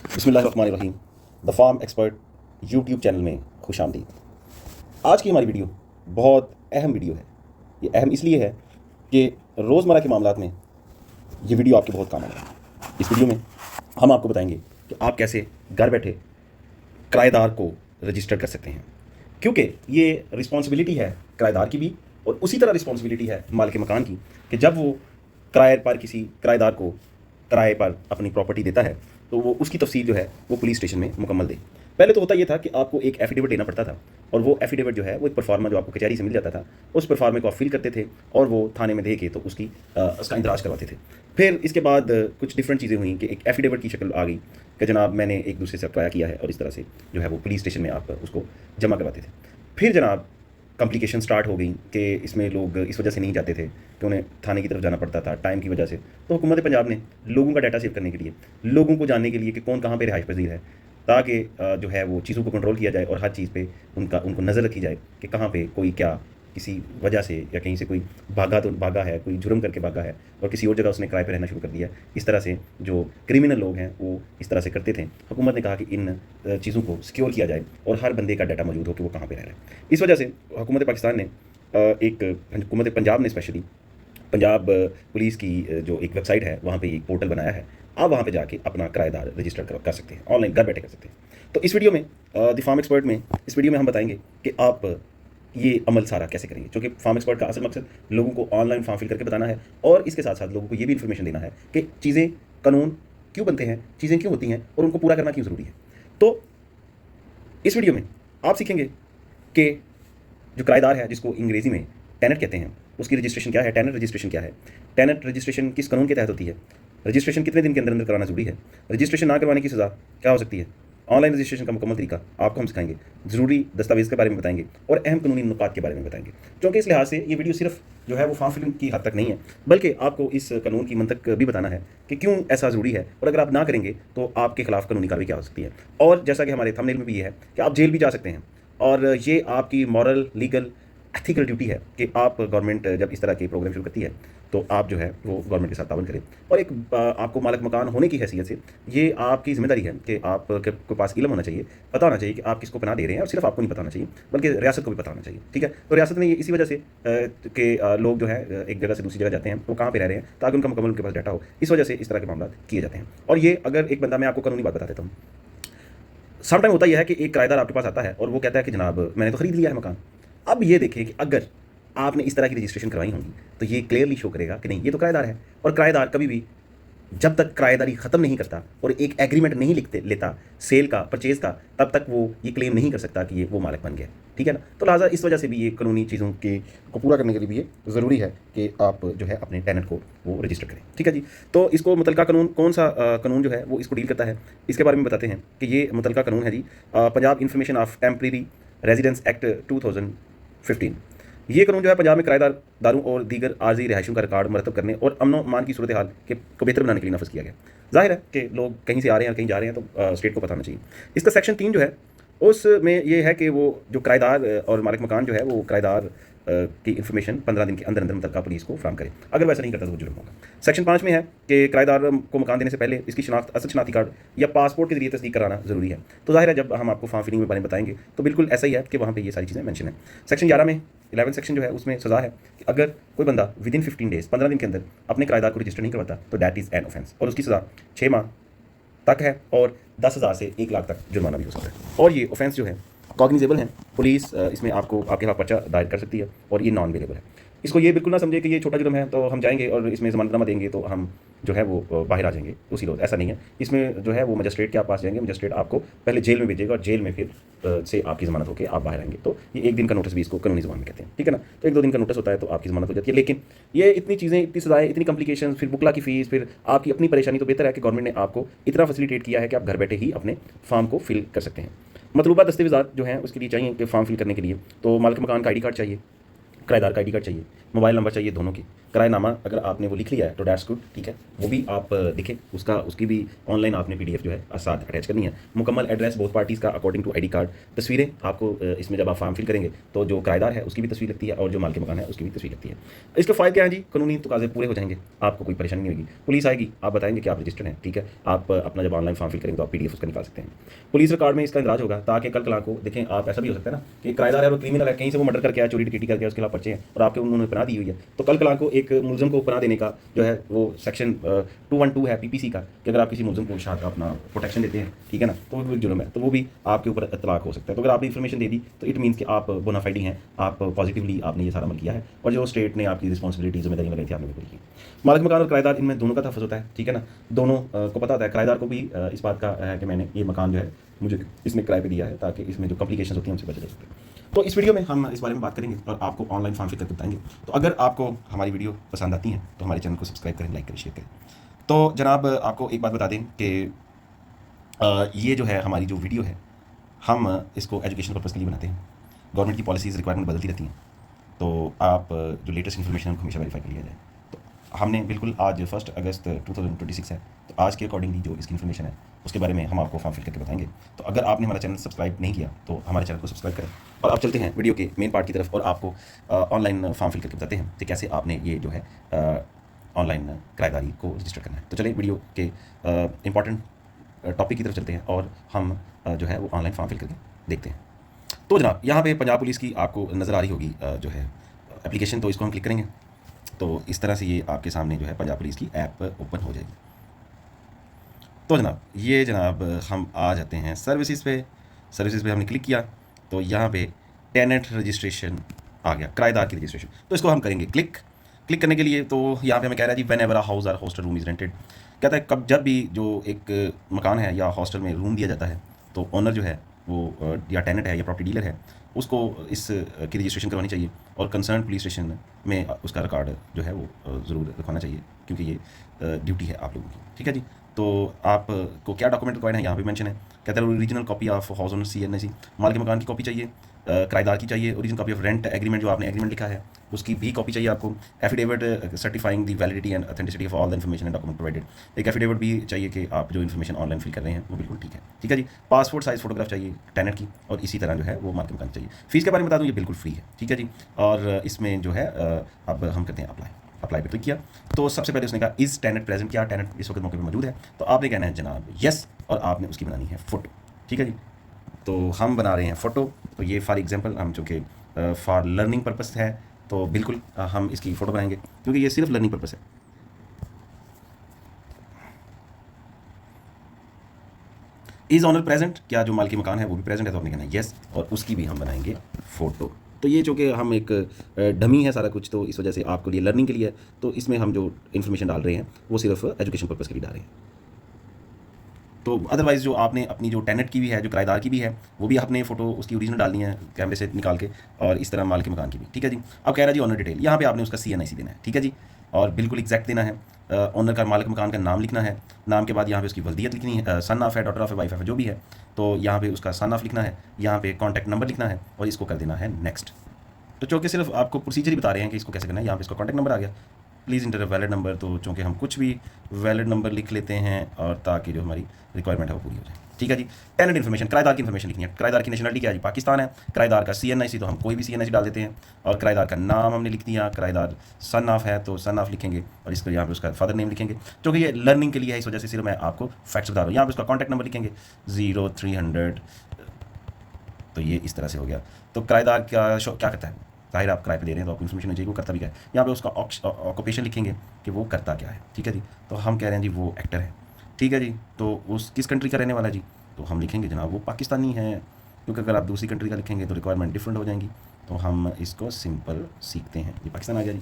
बिस्मिल्लाहिर्रहमानिर्रहीम। The farm expert YouTube channel में खुश आमदीद। आज की हमारी वीडियो बहुत अहम वीडियो है। ये अहम इसलिए है कि रोज़मर्रा के मामलात में ये वीडियो आपके बहुत काम आएगा। इस वीडियो में हम आपको बताएंगे कि आप कैसे घर बैठे किराएदार को रजिस्टर कर सकते हैं, क्योंकि ये रिस्पॉन्सिबिलिटी है किराएदार की भी और उसी तरह रिस्पॉन्सिबिलिटी है मालिक मकान की कि जब वो किराए पर किसी किराएदार को किराए पर अपनी प्रॉपर्टी देता है तो वो उसकी तफसील जो है वो पुलिस स्टेशन में मुकम्मल दे। पहले तो होता ये था कि आपको एक एफिडेविट देना पड़ता था और वो एफिडेविट जो है वो एक परफॉर्मा जो आपको कचहरी से मिल जाता था, उस परफॉर्मे को आप फिल करते थे और वो थाने में दे के तो उसका इंदराज करवाते थे। फिर इसके बाद कुछ डिफरेंट चीज़ें हुई कि एक एफिडेविट की शक्ल आ गई कि जनाब मैंने एक दूसरे से किराया किया है और इस तरह से जो है वो पुलिस स्टेशन में आप उसको जमा करवाते थे। फिर जनाब कॉम्प्लिकेशन स्टार्ट हो गई कि इसमें लोग इस वजह से नहीं जाते थे कि उन्हें थाने की तरफ जाना पड़ता था टाइम की वजह से। तो हुकूमत पंजाब ने लोगों का डाटा सेव करने के लिए, लोगों को जानने के लिए कि कौन कहाँ पे रिहाइश पजीर है, ताकि जो है वो चीज़ों को कंट्रोल किया जाए और हर चीज़ पे उनको नज़र रखी जाए कि कहाँ पे कोई क्या किसी वजह से या कहीं से कोई भागा है, कोई जुर्म करके भागा है और किसी और जगह उसने किराए पे रहना शुरू कर दिया। इस तरह से जो क्रिमिनल लोग हैं वो इस तरह से करते थे। हुकूमत ने कहा कि इन चीज़ों को सिक्योर किया जाए और हर बंदे का डाटा मौजूद हो कि वो कहाँ पे रह रहा है। इस वजह से हुकूमत पाकिस्तान ने हुकूमत पंजाब ने स्पेशली पंजाब पुलिस की जो एक वेबसाइट है वहाँ पे एक पोर्टल बनाया है। आप वहाँ पे जाके अपना किराएदार रजिस्टर कर सकते हैं, ऑनलाइन घर बैठे कर सकते हैं। तो इस वीडियो में द फार्म एक्सपर्ट में इस वीडियो में हम बताएंगे कि आप ये अमल सारा कैसे करेंगे, क्योंकि फार्म एक्सपर्ट का असल मकसद लोगों को ऑनलाइन फॉर्म फिल करके बताना है और इसके साथ साथ लोगों को ये भी इन्फॉर्मेशन देना है कि चीज़ें कानून क्यों बनते हैं, चीज़ें क्यों होती हैं और उनको पूरा करना क्यों ज़रूरी है। तो इस वीडियो में आप सीखेंगे कि जो किराएदार है जिसको अंग्रेज़ी में टेनेंट कहते हैं उसकी रजिस्ट्रेशन क्या है, टेनेंट रजिस्ट्रेशन क्या है, टेनेंट रजिस्ट्रेशन किस कानून के तहत होती है, रजिस्ट्रेशन कितने दिन के अंदर अंदर कराना जरूरी है, रजिस्ट्रेशन ना करवाने की सज़ा क्या हो सकती है, ऑनलाइन रजिस्ट्रेशन का मुकम्मल तरीका आपको हम सिखाएंगे, ज़रूरी दस्तावेज़ के बारे में बताएंगे और अहम कानूनी नुकात के बारे में बताएंगे। क्योंकि इस लिहाज से ये वीडियो सिर्फ जो है वो फॉर्म फिलिंग की हद तक नहीं है, बल्कि आपको इस कानून की मंतक भी बताना है कि क्यों ऐसा ज़रूरी है और अगर आप ना करेंगे तो आपके खिलाफ कानूनी कार्रवाई क्या हो सकती है। और जैसा कि हमारे थंबनेल में भी ये है कि आप जेल भी जा सकते हैं और ये आपकी मॉरल, लीगल, एथिकल ड्यूटी है कि आप गवर्नमेंट जब इस तरह के प्रोग्राम शुरू करती है तो आप जो है वो गवर्नमेंट के साथ तावन करें। और एक आपको मालिक मकान होने की हैसियत से ये आपकी जिम्मेदारी है कि आपके पास इल्म होना चाहिए, पता होना चाहिए कि आप किसको पनाह दे रहे हैं और सिर्फ आपको नहीं पता होना चाहिए बल्कि रियासत को भी पता होना चाहिए। ठीक है, तो रियासत ने ये इसी वजह से कि लोग जो है एक जगह से दूसरी जगह जाते हैं वो कहाँ पर रह रहे हैं ताकि उनका मुकम्मल उनके पास डाटा हो, इस वजह से इस तरह के मामला किए जाते हैं। और ये अगर एक बंदा, मैं आपको कानूनी बात बता देता हूँ, सम टाइम होता यह है कि एक किराएदार आपके पास आता है और वो कहता है कि जनाब मैंने तो खरीद लिया है मकान। अब ये देखिए कि अगर आपने इस तरह की रजिस्ट्रेशन करवाई होगी तो ये क्लियरली शो करेगा कि नहीं ये तो किराएदार है, और किराएदार कभी भी जब तक किराएदारी ख़त्म नहीं करता और एक एग्रीमेंट नहीं लेता सेल का, परचेज़ का, तब तक वो ये क्लेम नहीं कर सकता कि ये वो मालिक बन गया। ठीक है ना, तो लिहाजा इस वजह से भी ये कानूनी चीज़ों के को पूरा करने के लिए भी ये ज़रूरी है कि आप जो है अपने टेनेंट को वो रजिस्टर करें। ठीक है जी, तो इसको मुतलका कानून कौन सा कानून जो है वो इसको डील करता है, इसके बारे में बताते हैं कि ये मुतलका कानून है जी Punjab information of temporary residence act 2015। ये कानून जो है पंजाब में किराएदारों और दीगर आर्जी रिहायशों का रिकॉर्ड मरतब करने और अमन मान की सूरत हाल को बेहतर बनाने के लिए नफज किया गया। जाहिर है कि लोग कहीं से आ रहे हैं कहीं जा रहे हैं तो स्टेट को पता होना चाहिए। इसका सेक्शन 3 जो है उसमें ये है कि वो जो किराएदार और मालिक मकान जो है वो किराएदार की इन्फॉर्मेशन 15 दिन के अंदर अंदर मुतलका पुलिस को फ्राहम करे, अगर वैसा नहीं करता तो वो जुर्म होगा। सेक्शन 5 में है कि किराएदार को मकान देने से पहले इसकी शनाख्त, असल शनाख्ती कार्ड या पासपोर्ट के जरिए तस्दीक कराना जरूरी है। तो जाहिर है जब हम आपको फॉर्म फिलिंग के बारे में बताएंगे तो बिल्कुल ऐसा ही है कि वहाँ पे ये सारी चीज़ें मेंशन है। सेक्शन 11 में 11 सेक्शन जो है उसमें सज़ा है कि अगर कोई बंदा विदिन 15 डेज 15 दिन के अंदर अपने किराएदार को रजिस्टर नहीं करवाता तो दैट इज़ एन ऑफेंस और उसकी सज़ा 6 माह तक है और 10,000 से 1 लाख तक जुर्माना भी हो सकता है। और ये ऑफेंस जो है कॉग्निजेबल है, पुलिस इसमें आपको आपके खिलाफ पर्चा दायर कर सकती है और ये नॉन वेलेबल है। इसको ये बिल्कुल ना समझे कि ये छोटा जुर्म है तो हम जाएंगे और इसमें जमानतनामा देंगे तो हम जो है वो बाहर आ जाएंगे उसी रोज़, ऐसा नहीं है। इसमें जो है वो मजिस्ट्रेट के पास जाएंगे, मजिस्ट्रेट आपको पहले जेल में भेजेगा और जेल में फिर से आपकी ज़मानत होकर आप बाहर आएंगे। तो ये 1 दिन का नोटिस भी इसको कानूनी ज़बान में कहते हैं। ठीक है ना, तो 1-2 दिन का नोटिस होता है तो आपकी ज़मानत हो जाती है। लेकिन ये इतनी चीज़ें, इतनी सज़ाएँ, इतनी कॉम्प्लिकेशन, फिर बुकला की फ़ीस, फिर आपकी अपनी परेशानी, तो बेहतर है कि गवर्नमेंट ने आपको इतना फैसिलिटेट किया है कि आप घर बैठे ही अपने फॉर्म को फिल कर सकते हैं। मतलूबा दस्तावेज़ात जो हैं उसके लिए चाहिए कि फॉर्म फिल करने के लिए तो मालिक मकान का ID कार्ड चाहिए, किराएदार का ID कार्ड चाहिए, मोबाइल नंबर चाहिए दोनों के। किराएनामा अगर आपने वो लिख लिया है तो दैट्स गुड, ठीक है, वो भी आप दिखे, उसकी भी ऑनलाइन आपने PDF जो है साथ अटैच करनी है। मुकम्मल एड्रेस बोथ पार्टीज़ का अकॉर्डिंग टू ID कार्ड। तस्वीरें आपको इसमें जब आप फॉर्म फिल करेंगे तो जो किराएदार है उसकी भी तस्वीर लगती है और जो मालिक मकान है उसकी भी तस्वीर लगती है। इसके फ़ायदे क्या हैं जी? कानूनी तकाज़े पूरे हो जाएंगे, आपको कोई परेशानी नहीं होगी। पुलिस आएगी, आप बताएंगे कि आप रजिस्टर्ड हैं, ठीक है, आप अपना जब ऑनलाइन फॉर्म फिल करेंगे तो आप PDF उसका निकाल सकते हैं। पुलिस रिकॉर्ड में इसका इंदराज होगा ताकि कल कला को देखें आप। ऐसा भी हो सकता है ना कि किराएदार है और क्रिमिनल है, कहीं से वो मर्डर करके आया, चोरी डकैती करके उसके खिलाफ पर्चे हैं और आपके उन्होंने पनाह दी हुई है, तो कल कला को एक मुलजम को पनाह देने का जो है वो सेक्शन 212 है PPC का, कि अगर आप किसी मुलजम को शाह का अपना प्रोटेक्शन देते हैं, ठीक है ना, तो वो एक जुर्म है, तो वो भी आपके ऊपर इतलाक हो सकता है। तो अगर आपने इन्फॉर्मेशन दे दी तो इट मीन्स कि आप बोनाफाइडी हैं, आप पॉजिटिवली आपने ये सारा अमल किया है और जो स्टेट ने आपकी रिस्पॉन्सिबिलिटी जिम्मेदारी लगाई थी आपने बिल्कुल की। मालिक मकान और किराएदार इनमें दोनों का तहफ़्फ़ुज़ होता है, ठीक है ना, दोनों को पता होता है। किराएदार को भी इस बात का है कि मैंने ये मकान जो है मुझे इसने किराए पे दिया है ताकि इसमें जो कॉम्प्लिकेशन होती हैं उनसे बचा जा सके। तो इस वीडियो में हम इस बारे में बात करेंगे और आपको ऑनलाइन फॉर्म फिल करके बताएंगे। तो अगर आपको हमारी वीडियो पसंद आती है तो हमारे चैनल को सब्सक्राइब करें, लाइक करें, शेयर करें। तो जनाब आपको एक बात बता दें कि ये जो है हमारी जो वीडियो है हम इसको एजुकेशन पर्पज़ के लिए बनाते हैं। गवर्नमेंट की पॉलिसीज़ रिक्वायरमेंट बदलती रहती हैं, तो आप जो लेटेस्ट इन्फॉर्मेशन है उनको हमेशा वेरीफाई कर लिया जाए। तो हमने बिल्कुल आज 1 अगस्त 2026 है, तो आज के अकॉर्डिंगली जो इसकी इन्फॉर्मेशन है उसके बारे में हम आपको फॉर्म फिल करके बताएंगे। तो अगर आपने हमारा चैनल सब्सक्राइब नहीं किया तो हमारे चैनल को सब्सक्राइब करें। और अब चलते हैं वीडियो के मेन पार्ट की तरफ और आपको ऑनलाइन फॉर्म फिल करके बताते हैं कि कैसे आपने ये जो है ऑनलाइन किराएदारी को रजिस्टर करना है। तो चलिए वीडियो के इंपॉर्टेंट टॉपिक की तरफ चलते हैं और हम जो है वो ऑनलाइन फॉर्म फिल करके देखते हैं। तो जनाब यहाँ पे पंजाब पुलिस की आपको नज़र आ रही होगी जो है एप्लीकेशन, तो इसको हम क्लिक करेंगे तो इस तरह से ये आपके सामने जो है पंजाब पुलिस की ऐप ओपन हो जाएगी। तो जनाब ये जनाब हम आ जाते हैं सर्विसेज पे हमने क्लिक किया तो यहाँ पे टेनेंट रजिस्ट्रेशन आ गया, किराएदार की रजिस्ट्रेशन। तो इसको हम करेंगे क्लिक करने के लिए। तो यहाँ पे हमें कह रहा है जी व्हेनेवर अ हाउस और हॉस्टल रूम इज़ रेंटेड, कहता है जब भी जो एक मकान है या हॉस्टल में रूम दिया जाता है तो ओनर जो है वो या टेनेंट है या प्रॉपर्टी डीलर है उसको इस की रजिस्ट्रेशन करवानी चाहिए और कंसर्न पुलिस स्टेशन में उसका रिकॉर्ड जो है वो ज़रूर रखवाना चाहिए, क्योंकि ये ड्यूटी है आप लोगों की, ठीक है जी। तो आपको क्या डॉक्यूमेंट रिक्वायर्ड है यहाँ पे मेंशन है, कहता है original copy of house owner CNIC, मालिक मकान की कॉपी चाहिए, किराएदार की चाहिए, original copy of rent agreement जो आपने एग्रीमेंट लिखा है उसकी भी कॉपी चाहिए आपको, affidavit certifying the validity and authenticity of all the information and document provided, एक एफिडेविट भी चाहिए कि आप जो इन्फॉर्मेशन ऑनलाइन फिल कर रहे हैं वो बिल्कुल ठीक है जी। पासपोर्ट साइज़ फोटोग्राफ चाहिए टेनेंट की और इसी तरह जो है वो मालिक मकान चाहिए। फीस के बारे में बता दूँ, ये बिल्कुल फ्री है, ठीक है जी। और इसमें जो है अब हम करते हैं अप्लाई पे क्लिक किया तो सबसे पहले उसने कहा इज़ टेनेंट प्रेजेंट, क्या टेनेंट इस वक्त मौके पे मौजूद है, तो आपने कहना है जनाब यस और आपने उसकी बनानी है फ़ोटो, ठीक है जी। तो हम बना रहे हैं फ़ोटो, तो ये फॉर एग्जांपल हम चूँकि फॉर लर्निंग पर्पस है तो बिल्कुल हम इसकी फ़ोटो बनाएंगे क्योंकि ये सिर्फ लर्निंग पर्पस है। इज़ ऑनर प्रेजेंट, क्या जो मालिक मकान है वो भी प्रेजेंट है, तो आपने कहना है यस और उसकी भी हम बनाएंगे फ़ोटो। तो ये चूँकि हम एक डमी है सारा कुछ, तो इस वजह से आपके लिए लर्निंग के लिए है, तो इसमें हम जो इन्फॉर्मेशन डाल रहे हैं वो सिर्फ एजुकेशन पर्पज़ के लिए डाल रहे हैं। तो अदरवाइज़ जो आपने अपनी जो टेनेंट की भी है, जो किराएदार की भी है, वो भी आपने फ़ोटो उसकी ओरिजिनल डालनी है कैमरे से निकाल के, और इस तरह मालिक मकान की भी, ठीक है जी। अब कह रहा है जी ऑनर डिटेल, यहाँ पे आपने उसका CNIC देना है, ठीक है जी, और बिल्कुल एग्जैक्ट देना है। ऑनर का मालिक मकान का नाम लिखना है, नाम के बाद यहाँ पे उसकी वल्दियत लिखनी है, सन ऑफ है, डॉटर ऑफ है, वाइफ है, जो भी है, तो यहाँ पे उसका सन ऑफ लिखना है, यहाँ पे कॉन्टैक्ट नंबर लिखना है और इसको कर देना है नेक्स्ट। तो चूँकि सिर्फ आपको प्रोसीजर ही बता रहे हैं कि इसको कैसे करना है। यहाँ पे इसका कॉन्टैक्ट नंबर आ गया, प्लीज़ इंटर वैलिड नंबर, तो चूँकि हम कुछ भी वैलिड नंबर लिख लेते हैं और ताकि जो हमारी रिक्वायरमेंट है वो पूरी हो जाए, ठीक है जी। टेनेंट इन्फॉर्मेशन, किराएदार की इन्फॉर्मेशन लिखनी है, किराएदार की नेशनलिटी क्या है जी, पाकिस्तान है, किराएदार का CNIC तो हम कोई भी CNIC डाल देते हैं, और किराएदार का नाम हमने लिख दिया, किराएदार सन ऑफ है तो सन ऑफ लिखेंगे और इसको यहाँ पे उसका फादर नेम लिखेंगे, क्योंकि ये लर्निंग के लिए है, इस वजह से सिर्फ मैं आपको फैक्ट्स बता रहा हूँ। यहाँ पे उसका कॉन्टैक्ट नंबर लिखेंगे 0300, तो ये इस तरह से हो गया। तो किराएदार क्या करता है, जाहिर आप किराए पे दे रहे हैं तो आपको इन्फॉर्मेशन चाहिए वो करता भी क्या है। यहाँ पे उसका ऑक्यूपेशन लिखेंगे कि वो करता क्या है, ठीक है जी। तो हम कह रहे हैं जी वो एक्टर है, ठीक है जी। तो उस किस कंट्री का रहने वाला जी, तो हम लिखेंगे जनाब वो पाकिस्तानी है, क्योंकि अगर आप दूसरी कंट्री का लिखेंगे तो रिक्वायरमेंट डिफरेंट हो जाएंगी, तो हम इसको सिंपल सीखते हैं। ये पाकिस्तान आ गया जी।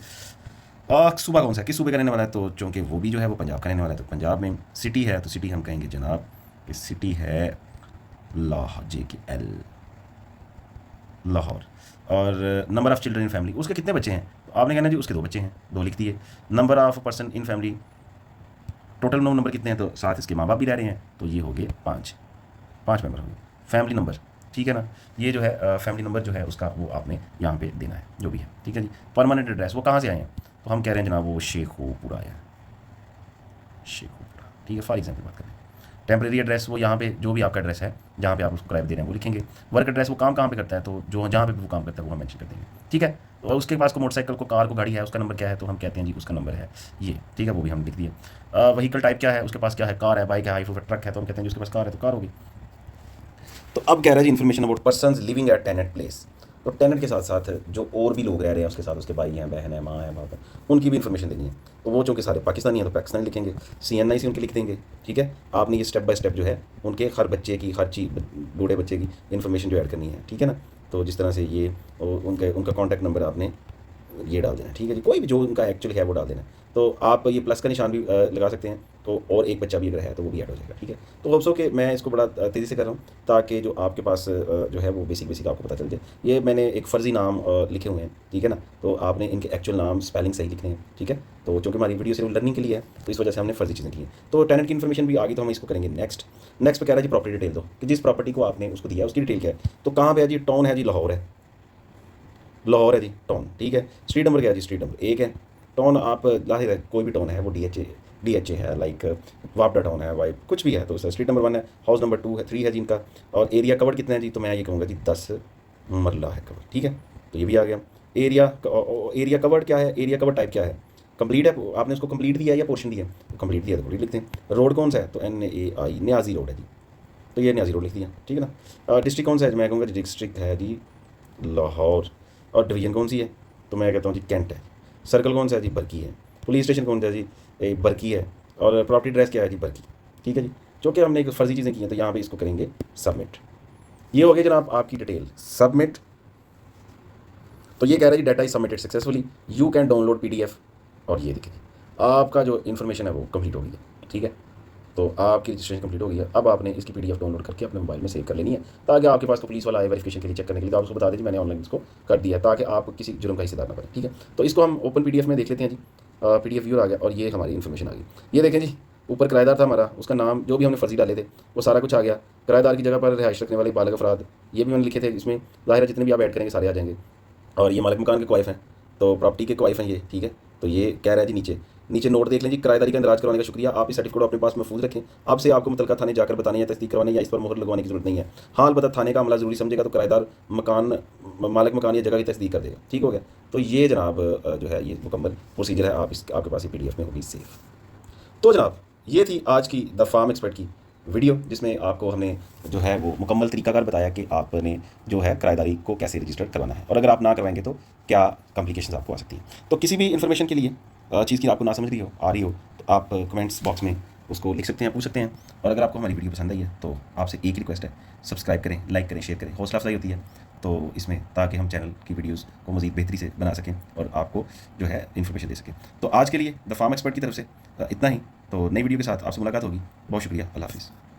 सूबा कौन सा है, किस सूबे का रहने वाला है, तो चूँकि वो भी जो है वो पंजाब का रहने वाला है, तो पंजाब में सिटी है तो सिटी हम कहेंगे जनाब कि सिटी है लाहौर, JKL लाहौर। और number of children in family, उसके कितने बच्चे हैं, तो आपने कहना जी उसके 2 बच्चे हैं, 2 लिख दिए। Number of person in family, total number कितने हैं, तो साथ इसके माँ बाप भी रह रहे हैं, तो ये हो गए 5 मेंबर हो गए। फैमिली नंबर ठीक है ना। ये जो है फैमिली नंबर जो है उसका वो आपने यहाँ पे देना है जो भी है, ठीक है जी। परमानेंट एड्रेस वो कहाँ से आए हैं, तो हम कह रहे हैं जनाब वो शेखोपुरा है, शेखोपुरा, ठीक है, फॉर एग्जाम्पल बात करें। टेम्प्रेरी एड्रेस वो यहाँ पे जो भी आपका एड्रेस है जहाँ पे आप उसको किराए दे रहे हैं वो लिखेंगे। वर्क एड्रेस वो काम कहाँ पे करता है, तो जो जहाँ पे भी वो काम करता है वो हम मेंशन कर देंगे, ठीक है। और उसके पास को मोटरसाइकिल को कार को गाड़ी है उसका नंबर क्या है, तो हम कहते हैं जी उसका नंबर है ये, ठीक है, वो भी हम लिख दिए। व्हीकल टाइप क्या है, उसके पास क्या है, कार है, बाइक है, हाई ट्रक है, तो हम कहते हैं जी उसके पास कार है तो कार होगी। तो अब कह रहा है जी information about persons living at tenant place, तो टेनेंट के साथ साथ जो और भी लोग रह रहे हैं उसके साथ, उसके भाई हैं, बहन है, माँ है, बाप है, उनकी भी इन्फॉर्मेशन देनी है। तो वो चूँकि सारे पाकिस्तानी हैं तो पाकिस्तानी लिखेंगे, CNI से उनके लिख देंगे, ठीक है। आपने ये स्टेप बाय स्टेप जो है उनके हर बच्चे की, हर चीज़ बूढ़े बच्चे की इन्फॉर्मेशन जो ऐड करनी है, ठीक है ना। तो जिस तरह से ये उनका कॉन्टैक्ट नंबर आपने ये डाल देना, ठीक है जी, कोई भी जो उनका एक्चुअल है वो डाल देना। तो आप ये प्लस का निशान भी लगा सकते हैं, तो और एक बच्चा भी अगर है तो वो भी ऐड हो जाएगा, ठीक है। तो होप्स कि मैं इसको बड़ा तेज़ी से कर रहा हूँ ताकि जो आपके पास जो है वो बेसिक आपको पता चल जाए। ये मैंने एक फ़र्ज़ी नाम लिखे हुए हैं, ठीक है ना, तो आपने इनके एक्चुअल नाम स्पेलिंग सही लिखने हैं, ठीक है। तो चूँकि हमारी वीडियो सिर्फ लर्निंग के लिए है तो इस वजह से हमने फ़र्ज़ी चीज़ें की हैं। तो टेनेंट की इन्फॉर्मेशन भी आ गई, तो हम इसको करेंगे नेक्स्ट पे कह रहा है जी प्रॉपर्टी डिटेल दो, कि जिस प्रॉपर्टी को आपने उसको दिया उसकी डिटेल क्या है। तो कहाँ पे है जी, टाउन है जी, लाहौर है, लाहौर है जी टाउन, ठीक है। स्ट्रीट नंबर क्या है जी, स्ट्रीट नंबर 1 है। टाउन आप जाहिर है कोई भी टाउन है वो DHA है, लाइक वापडा टाउन है, वाइप कुछ भी है, तो स्ट्रीट नंबर 1 है। हाउस नंबर 2 है, 3 है जी इनका। और एरिया कवर्ड कितना है जी, तो मैं ये कहूँगा जी 10 मरला है कवर, ठीक है। तो ये भी आ गया। एरिया कवर्ड क्या है, एरिया कवर्ड टाइप क्या है, कंप्लीट है, आपने उसको कंप्लीट दिया है या पोर्शन दिया है, तो कंप्लीट दिया तो कंप्लीट लिखते हैं। रोड कौन सा है, तो NAI न्याजी रोड है जी, तो ये न्याजी रोड लिख दिया, ठीक है ना। डिस्ट्रिक्ट कौन सा है, मैं कहूँगा डिस्ट्रिक्ट है जी लाहौर। और डिवीज़न कौन सी है, तो मैं कहता हूँ जी कैंट है। सर्कल कौन सा है जी, बरकी है। पुलिस स्टेशन कौन सा है जी, बरकी है। और प्रॉपर्टी एड्रेस क्या है जी, बरकी, ठीक है जी। जो कि हमने एक फर्जी चीज़ें की हैं तो यहाँ पे इसको करेंगे सबमिट। ये हो गया जनाब आपकी डिटेल सबमिट। तो ये कह रहा है जी data is submitted successfully, you can download PDF। और ये देखिए आपका जो इन्फॉर्मेशन है वो कंप्लीट हो गई है, ठीक है। तो आपकी रजिस्ट्रेशन कंप्लीट हो गई है। अब आपने इसकी PDF डाउनलोड करके अपने मोबाइल में सेव कर लेनी है, ताकि आपके पास को पुलिस वाला आए वेरिफिकेशन के लिए, चेक करने के लिए, तो आप उसको बता दीजिए मैंने ऑनलाइन इसको कर दिया है, ताकि आप किसी जुर्म का हिस्सेदार ना बने, ठीक है। तो इसको हम ओपन PDF में देख लेते हैं जी। PDF व्यूअर आ गया और ये हमारी इन्फॉर्मेशन आ गई। ये देखें जी, ऊपर किराएदार था हमारा, उसका नाम जो भी हमने फर्जी डाले थे वो सारा कुछ आ गया। किराएदार की जगह पर रिहाइश रखने वाले बालिग अफराद, ये भी मैंने लिखे थे, इसमें ज़ाहिर है जितने भी आप ऐड करेंगे सारे आ जाएंगे। और ये मालिक मकान के क्वाइफ हैं, तो प्रॉपर्टी के क्वाइफ हैं ये, ठीक है। तो ये कह रहा है जी नीचे नोट देख लें जी, किराएदारी का इंदराज करवाने का शुक्रिया, आप इस सर्टिफिकेट को अपने पास महफूज रखें। आपसे आपको मुतलका थाने जाकर बताने या तस्दीक करवाने या इस पर मोहर लगवाने की जरूरत नहीं है। हाँ अलबत्ता थाने का अमला जरूरी समझेगा तो किराएदार मालिक मकान या जगह की तस्दीक कर देगा, ठीक हो गया। तो ये जनाब जो है ये मुकम्मल प्रोसीजर है, आपके पास ये PDF में होगी सेफ। तो जनाब ये थी आज की द फार्म एक्सपर्ट की वीडियो, जिसमें आपको हमने जो है वो मुकम्मल तरीकाकार बताया कि आपने जो है किराएदारी को कैसे रजिस्टर करवाना है, और अगर आप ना करवाएंगे तो क्या कॉम्प्लिकेशंस आपको आ सकती हैं। तो किसी भी इन्फॉर्मेशन के लिए चीज़ की आपको ना समझ रही हो, आ रही हो, तो आप कमेंट्स बॉक्स में उसको लिख सकते हैं, पूछ सकते हैं। और अगर आपको हमारी वीडियो पसंद आई है तो आपसे एक ही रिक्वेस्ट है, सब्सक्राइब करें, लाइक करें, शेयर करें, हौसला अफजाई होती है तो इसमें, ताकि हम चैनल की वीडियोस को मज़ीद बेहतरी से बना सकें और आपको जो है इन्फॉर्मेशन दे सकें। तो आज के लिए द फार्म एक्सपर्ट की तरफ से इतना ही। तो नई वीडियो के साथ आपसे मुलाकात होगी। बहुत शुक्रिया, अल्लाह हाफिज़।